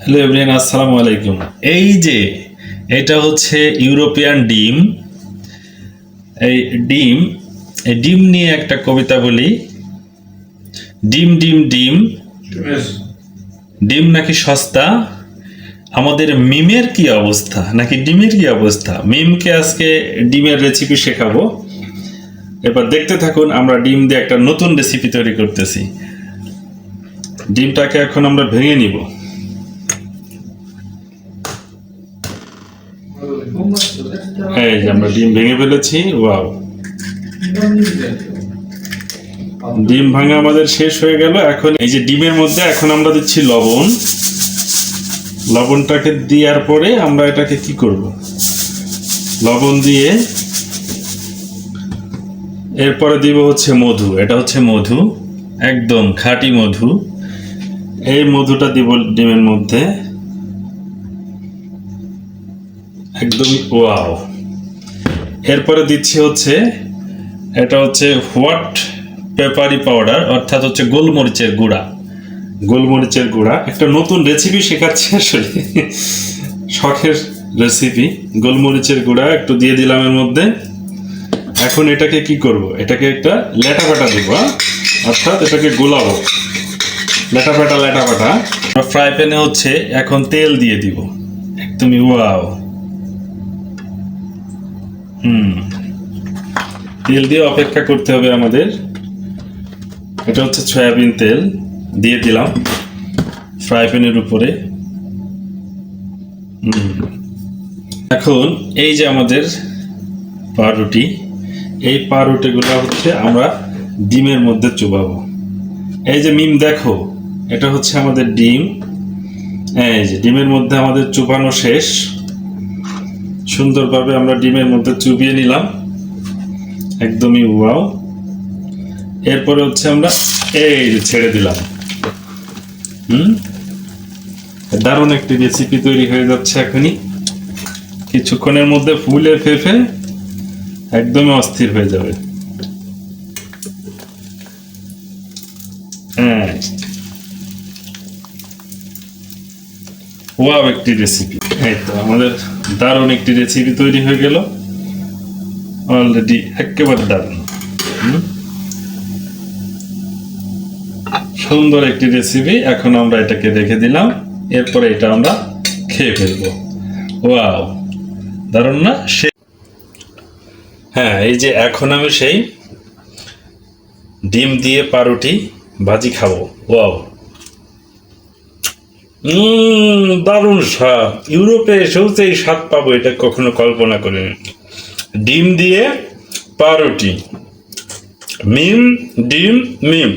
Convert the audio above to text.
Hello everyone, আসসালামু আলাইকুম। এই যে এটা হচ্ছে ইউরোপিয়ান ডিম। এই ডিম এই ডিম নিয়ে একটা কবিতা বলি। ডিম ডিম ডিম, ডিম নাকি সস্তা, আমাদের মিমের কি অবস্থা, নাকি ডিমের কি অবস্থা। মিমকে আজকে ডিমের রেসিপি শেখাবো। এবার দেখতে থাকুন, আমরা ডিম দিয়ে একটা নতুন রেসিপি তৈরি করতেছি। ডিমটাকে এখন আমরা ভেঙে নিব। এই যে আমরা ডিম ভেঙে ফেলেছি। ওয়াও, ডিম ভাঙা আমাদের শেষ হয়ে গেল। এখন এই যে ডিমের মধ্যে এখন আমরা দিচ্ছি লবণ। লবণটাকে দেওয়ার পরে আমরা এটাকে কি করব, লবণ দিয়ে এরপরে দিব হচ্ছে মধু। এটা হচ্ছে মধু, একদম খাঁটি মধু। এই মধুটা দিব ডিমের মধ্যে একদম। ওয়াও, এরপরে দিচ্ছি হচ্ছে এটা হচ্ছে হোয়াট পেপারি পাউডার, অর্থাৎ হচ্ছে গোলমরিচের গুঁড়া। গোলমরিচের গুঁড়া, একটা নতুন রেসিপি শেখাচ্ছি আসলে, শখের রেসিপি। গোলমরিচের গুঁড়া একটু দিয়ে দিলাম এর মধ্যে। এখন এটাকে কি করব, এটাকে একটা লেটা পাটা দিব, অর্থাৎ এটাকে গোলাবো। লেটা পাটা ফ্রাই প্যানে হচ্ছে এখন তেল দিয়ে দিব একদমই। ওয়াও, তেল দিয়ে অপেক্ষা করতে হবে আমাদের। এটা হচ্ছে সয়াবিন তেল, দিয়ে দিলাম ফ্রাই প্যানের উপরে। এখন এই যে আমাদের পাউরুটি, এই পাউরুটিগুলো হচ্ছে আমরা ডিমের মধ্যে চুবাবো। এই যে মিম দেখো, এটা হচ্ছে আমাদের ডিম। এই যে ডিমের মধ্যে আমাদের চুবানো শেষ। সুন্দরভাবে আমরা ডিমের মধ্যে চুবিয়ে নিলাম একদমই। ওয়াও, এরপরে হচ্ছে আমরা এই যে ছেড়ে দিলাম। দারুণ একটি রেসিপি তৈরি হয়ে যাচ্ছে এখনই। কিছুক্ষণের মধ্যে ফুলে ফেঁপে একদমই অস্থির হয়ে যাবে। হ্যাঁ, ওয়াও একটি রেসিপি। এই তো আমাদের দারুণ একটি রেসিপি তৈরি হয়ে গেল অলরেডি, একেবারে দারুণ। সুন্দর একটি রেসিপি। এখন আমরা এটাকে রেখে দিলাম, এরপরে এটা আমরা খেয়ে ফেলবো। ওয়াও, দারুণ না? হ্যাঁ, এই যে এখন আমি সেই ডিম দিয়ে পাউরুটি ভাজি খাবো। ওয়াও, দারুণ স্বাদ। ইউরোপে এসেও তো এই স্বাদ পাবো এটা কখনো কল্পনা করিনি। ডিম দিয়ে পাউরুটি, মিম ডিম মিম।